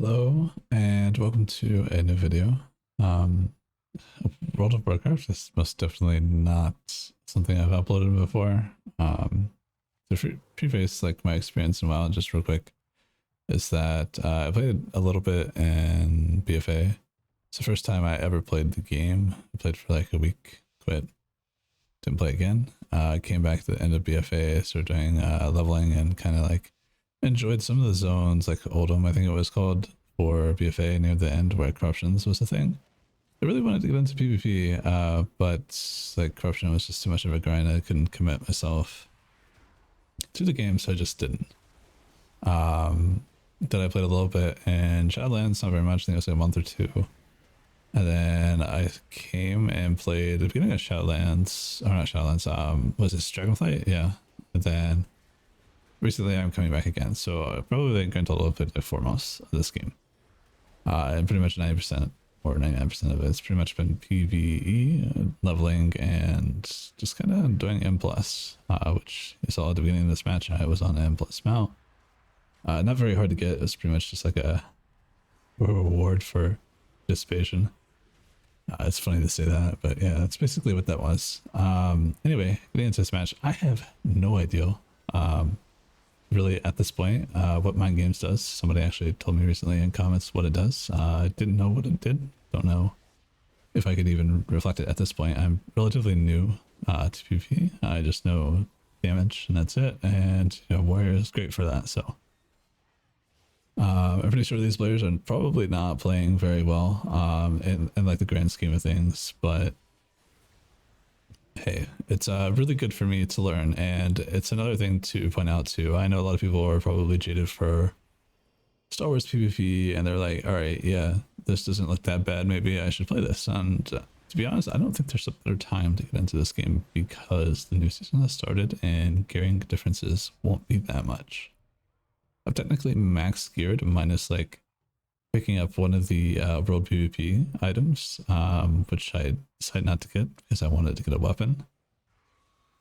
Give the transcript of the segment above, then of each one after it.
Hello and welcome to a new video. Um, World of Warcraft is most definitely not something I've uploaded before. To preface like my experience in WoW, just real quick, is that I played a little bit in BFA. It's the first time I ever played the game. I played for like a week, quit, didn't play again. Came back to the end of BFA, started doing leveling and kind of like enjoyed some of the zones, like Oldham, I think it was called, for BFA near the end where corruptions was a thing. I really wanted to get into PvP, but like corruption was just too much of a grind. I couldn't commit myself to the game, so I just didn't. Then I played a little bit in Shadowlands, not very much. I think it was like a month or two. And then I came and played at the beginning of Shadowlands, or not Shadowlands, was it Dragonflight? Yeah. And then recently I'm coming back again, so probably like grand total of like 4 months of this game. And pretty much 90% or 99% of it's pretty much been PvE, leveling, and just kind of doing M+, which you saw at the beginning of this match. I was on M+ mount. Not very hard to get. It was pretty much just like a reward for participation. It's funny to say that, but yeah, that's basically what that was. Anyway, getting into this match, I have no idea really at this point what Mindgames does. Somebody actually told me recently in comments what it does. I didn't know what it did. Don't know if I could even reflect it at this point. I'm relatively new to PvP. I just know damage and that's it, and you know, warrior is great for that. So I'm pretty sure these players are probably not playing very well in like the grand scheme of things, but hey, it's really good for me to learn. And it's another thing to point out too. I know a lot of people are probably jaded for Star Wars PvP and they're like, all right, yeah, this doesn't look that bad, maybe I should play this. And to be honest, I don't think there's a better time to get into this game because the new season has started and gearing differences won't be that much. I've technically max geared minus like picking up one of the world PvP items, which I decided not to get because I wanted to get a weapon.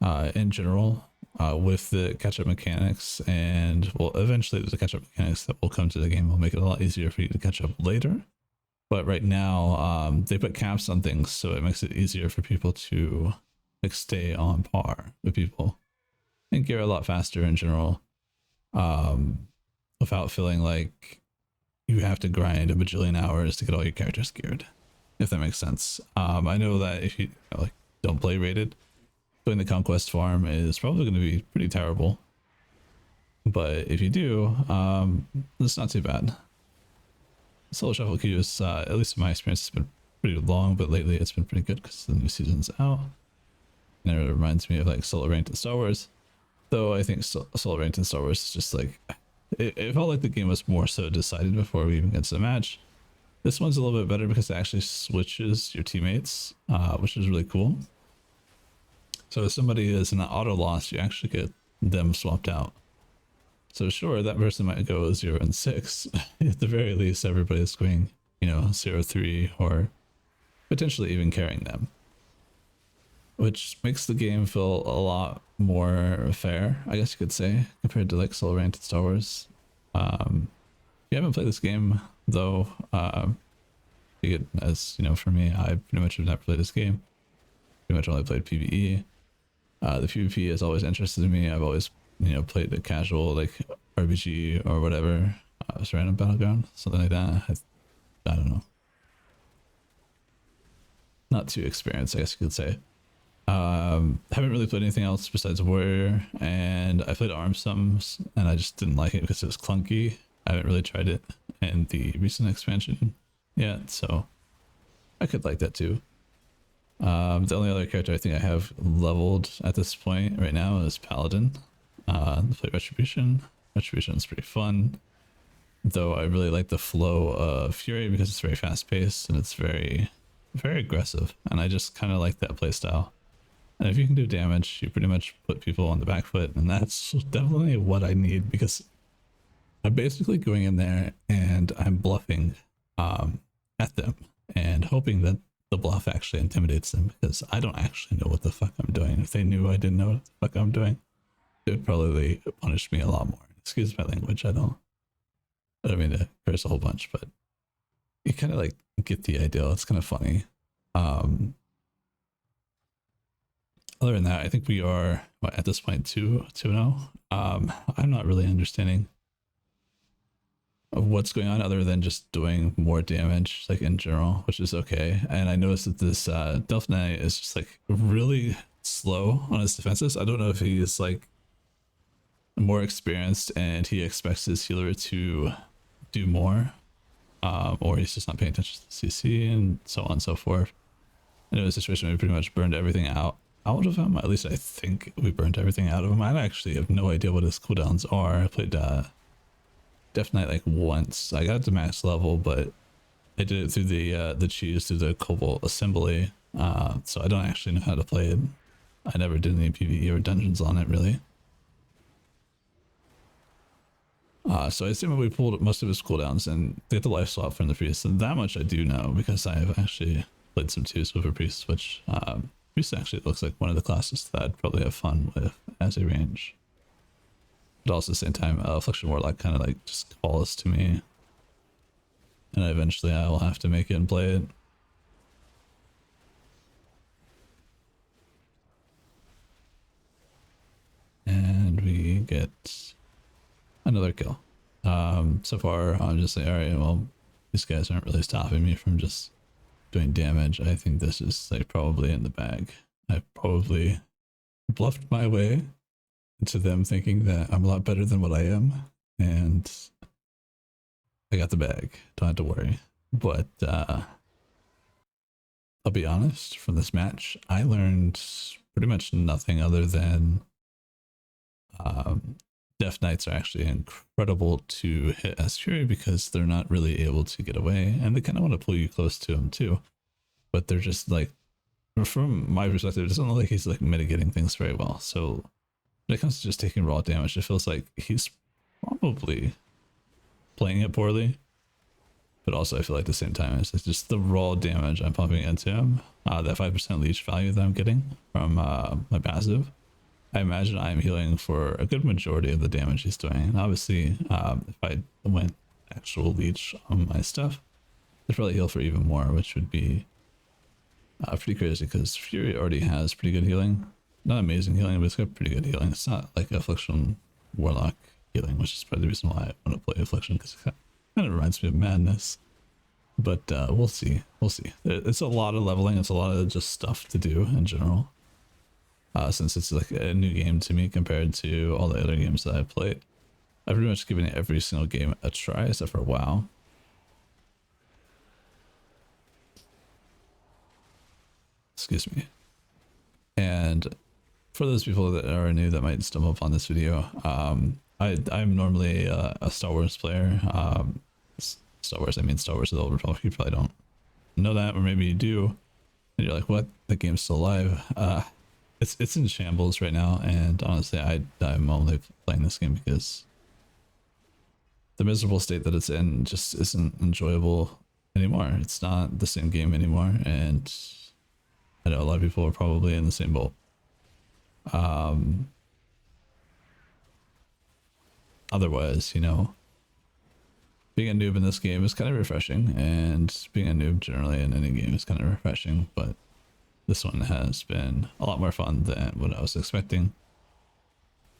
In general, with the catch-up mechanics, and well, eventually there's a catch-up mechanics that will come to the game, will make it a lot easier for you to catch up later. But right now, they put caps on things, so it makes it easier for people to like stay on par with people and gear a lot faster in general, without feeling like you have to grind a bajillion hours to get all your characters geared, if that makes sense. I know that if you like don't play rated, doing the conquest farm is probably going to be pretty terrible. But if you do, it's not too bad. Solo shuffle queue is, at least in my experience, has been pretty long, but lately it's been pretty good because the new season's out. And it reminds me of like solo ranked in Star Wars. Though I think solo ranked in Star Wars is just like, it felt like the game was more so decided before we even get to the match. This one's a little bit better because it actually switches your teammates, which is really cool. So if somebody is in an auto loss, you actually get them swapped out. So sure, that person might go 0 and 6. At the very least, everybody's going, you know, 0-3 or potentially even carrying them, which makes the game feel a lot more fair, I guess you could say, compared to like solo ranked Star Wars. If you haven't played this game though, as you know, for me, I pretty much have never played this game. Pretty much only played PvE. The PvP has always interested me. I've always, you know, played the casual like RPG or whatever, random battleground, something like that. I don't know. Not too experienced, I guess you could say. Haven't really played anything else besides Warrior, and I played Arms some, and I just didn't like it because it was clunky. I haven't really tried it in the recent expansion yet, so I could like that too. The only other character I think I have leveled at this point right now is Paladin. Play Retribution. Retribution is pretty fun, though I really like the flow of Fury because it's very fast paced and it's very, very aggressive, and I just kind of like that playstyle. And if you can do damage, you pretty much put people on the back foot, and that's definitely what I need because I'm basically going in there and I'm bluffing at them and hoping that the bluff actually intimidates them because I don't actually know what the fuck I'm doing. If they knew I didn't know what the fuck I'm doing, it would probably punish me a lot more. Excuse my language, I don't mean to varies a whole bunch, but you kind of like get the idea. It's kind of funny. Other than that, I think we are at this point 2-0. I'm not really understanding of what's going on other than just doing more damage, like in general, which is okay. And I noticed that this Delph Knight is just like really slow on his defenses. I don't know if he is like more experienced and he expects his healer to do more, or he's just not paying attention to CC and so on and so forth. I know a situation where we pretty much burned everything out of him. At least I think we burned everything out of him. I actually have no idea what his cooldowns are. I played Death Knight like once. I got to max level, but I did it through the cheese through the Cobalt assembly. So I don't actually know how to play it. I never did any PvE or dungeons on it really. So I assume we pulled most of his cooldowns and get the life swap from the priest. And that much I do know because I have actually played some twos with a priest, which priest actually looks like one of the classes that I'd probably have fun with as a range. But also at the same time, Affliction Warlock kind of like just calls to me. And eventually I will have to make it and play it. And we get another kill. So far I'm just like, alright, well, these guys aren't really stopping me from just doing damage. I think this is like probably in the bag. I probably bluffed my way into them thinking that I'm a lot better than what I am, and I got the bag. Don't have to worry. But I'll be honest, from this match, I learned pretty much nothing other than Death Knights are actually incredible to hit as Fury because they're not really able to get away, and they kind of want to pull you close to them too. But they're just like, from my perspective, it doesn't look like he's like mitigating things very well. So when it comes to just taking raw damage, it feels like he's probably playing it poorly. But also I feel like at the same time, it's just the raw damage I'm pumping into him. That 5% leech value that I'm getting from my passive. I imagine I'm healing for a good majority of the damage he's doing. And obviously, if I went actual leech on my stuff, I'd probably heal for even more, which would be pretty crazy because Fury already has pretty good healing. Not amazing healing, but it's got pretty good healing. It's not like Affliction Warlock healing, which is probably the reason why I want to play Affliction, because it kind of reminds me of Madness. But we'll see. We'll see. It's a lot of leveling. It's a lot of just stuff to do in general. Since it's like a new game to me compared to all the other games that I've played. I've pretty much given every single game a try except for WoW. Excuse me. And for those people that are new that might stumble upon this video, I'm normally a Star Wars player. Star Wars, I mean Star Wars: The Old Republic. You probably don't know that, or maybe you do. And you're like, what? The game's still alive. It's in shambles right now, and honestly, I'm only playing this game because the miserable state that it's in just isn't enjoyable anymore. It's not the same game anymore, and I know a lot of people are probably in the same boat. Otherwise, you know, being a noob in this game is kind of refreshing, and being a noob generally in any game is kind of refreshing, but this one has been a lot more fun than what I was expecting.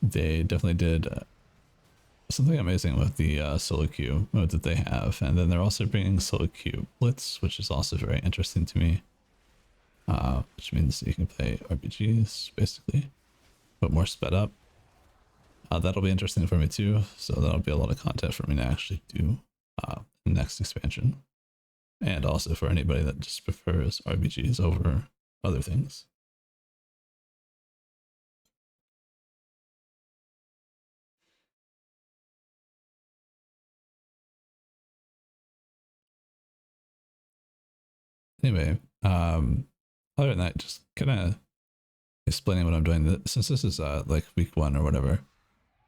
They definitely did something amazing with the solo queue mode that they have, and then they're also bringing solo queue blitz, which is also very interesting to me. Which means you can play RPGs basically, but more sped up. That'll be interesting for me too, so that'll be a lot of content for me to actually do the next expansion, and also for anybody that just prefers RPGs over other things. Anyway, other than that, just kind of explaining what I'm doing. Since this is like week 1 or whatever,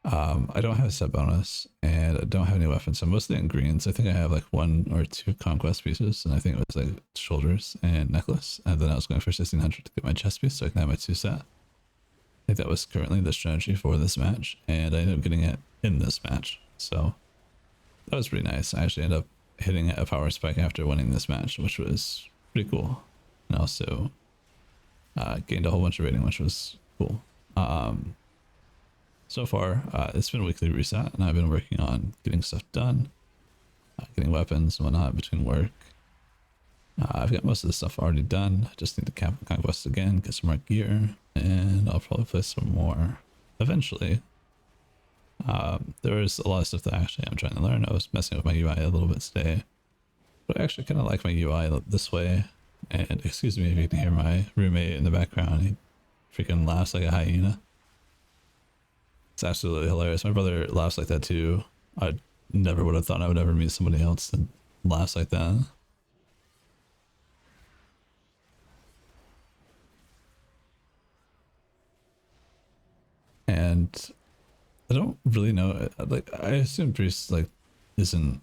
I don't have a set bonus and I don't have any weapons. So I'm mostly in greens. I think I have like 1 or 2 conquest pieces, and I think it was like shoulders and necklace. And then I was going for 1600 to get my chest piece so I can have my 2 set. I think that was currently the strategy for this match, and I ended up getting it in this match. So that was pretty nice. I actually ended up hitting a power spike after winning this match, which was pretty cool. And also gained a whole bunch of rating, which was cool. So far, it's been a weekly reset, and I've been working on getting stuff done, getting weapons and whatnot between work. I've got most of the stuff already done. I just need to conquest again, get some more gear, and I'll probably play some more eventually. There was a lot of stuff that actually I'm trying to learn. I was messing with my UI a little bit today, but I actually kind of like my UI this way. And excuse me if you can hear my roommate in the background. He freaking laughs like a hyena. It's absolutely hilarious. My brother laughs like that too. I never would have thought I would ever meet somebody else that laughs like that. And I don't really know. Like, I assume Priest like isn't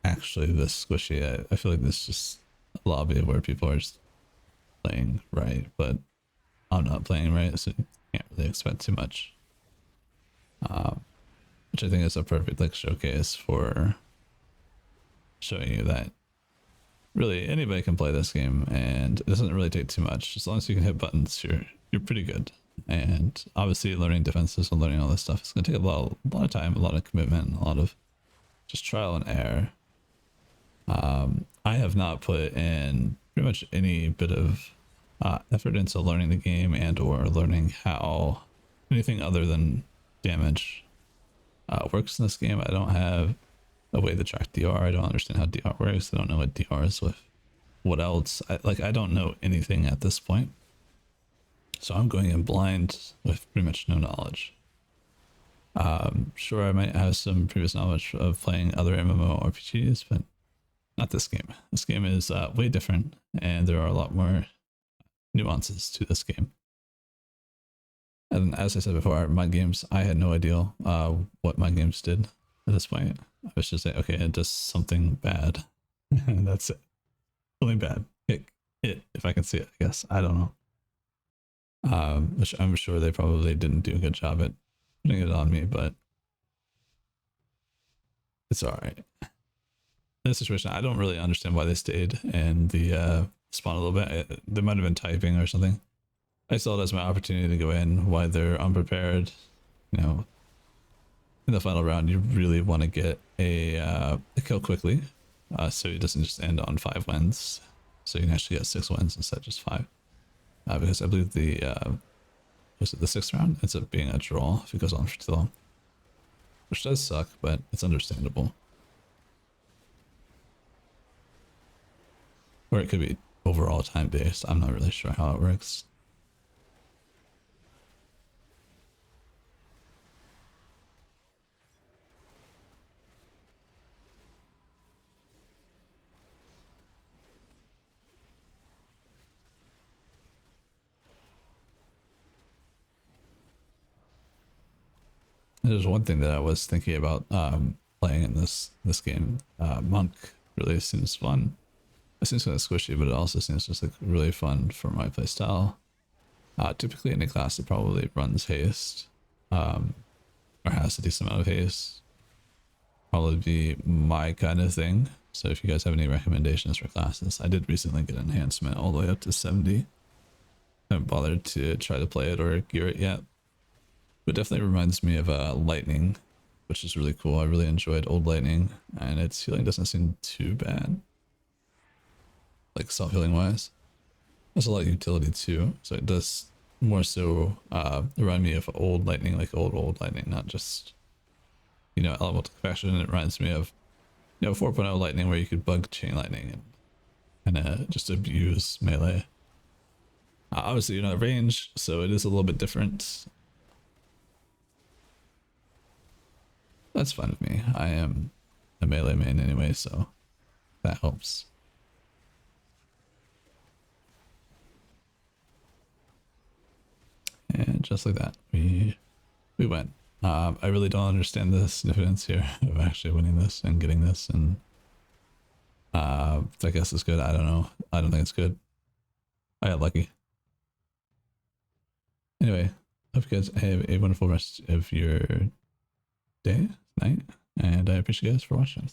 actually this squishy. I feel like this is just a lobby where people are just playing right, but I'm not playing right, so you can't really expect too much. Which I think is a perfect like showcase for showing you that really anybody can play this game, and it doesn't really take too much. As long as you can hit buttons, you're pretty good. And obviously, learning defenses and learning all this stuff is going to take a lot of time, a lot of commitment, a lot of just trial and error. I have not put in pretty much any bit of effort into learning the game and or learning how anything other than damage works in this game. I don't have a way to track DR. I don't understand how DR works. I don't know what DR is with what else. I don't know anything at this point. So I'm going in blind with pretty much no knowledge. Sure, I might have some previous knowledge of playing other MMORPGs, but not this game. This game is way different, and there are a lot more nuances to this game. And as I said before, Mindgames, I had no idea what Mindgames did at this point. I was just like, okay, it does something bad. And that's it. Something bad. It, if I can see it, I guess. I don't know. Which I'm sure they probably didn't do a good job at putting it on me, but it's alright. In this situation, I don't really understand why they stayed in the spawn a little bit. They might have been typing or something. I saw it as my opportunity to go in while they're unprepared. You know, in the final round, you really want to get a kill quickly, so it doesn't just end on 5 wins. So you can actually get 6 wins instead of just 5. Because I believe was it the 6th round ends up being a draw if it goes on for too long, which does suck, but it's understandable. Or it could be overall time based. I'm not really sure how it works. There's one thing that I was thinking about playing in this game. Monk really seems fun. It seems kind of squishy, but it also seems just like really fun for my playstyle. Typically in a class that probably runs haste, or has a decent amount of haste. Probably be my kind of thing. So if you guys have any recommendations for classes, I did recently get enhancement all the way up to 70. I haven't bothered to try to play it or gear it yet. But definitely reminds me of Lightning, which is really cool. I really enjoyed Old Lightning, and its healing doesn't seem too bad. Like self-healing wise. There's a lot of utility too, so it does more so remind me of Old Lightning, like old Lightning, not just, you know, elemental faction. It reminds me of, you know, 4.0 Lightning, where you could bug chain lightning and kind of just abuse melee. Obviously, you're not range, so it is a little bit different. That's fine with me. I am a melee main anyway, so that helps. And just like that, we went. I really don't understand the significance here of actually winning this and getting this, and I guess it's good. I don't know. I don't think it's good. I got lucky. Anyway, hope you guys have a wonderful rest of your day, night. and I appreciate you guys for watching.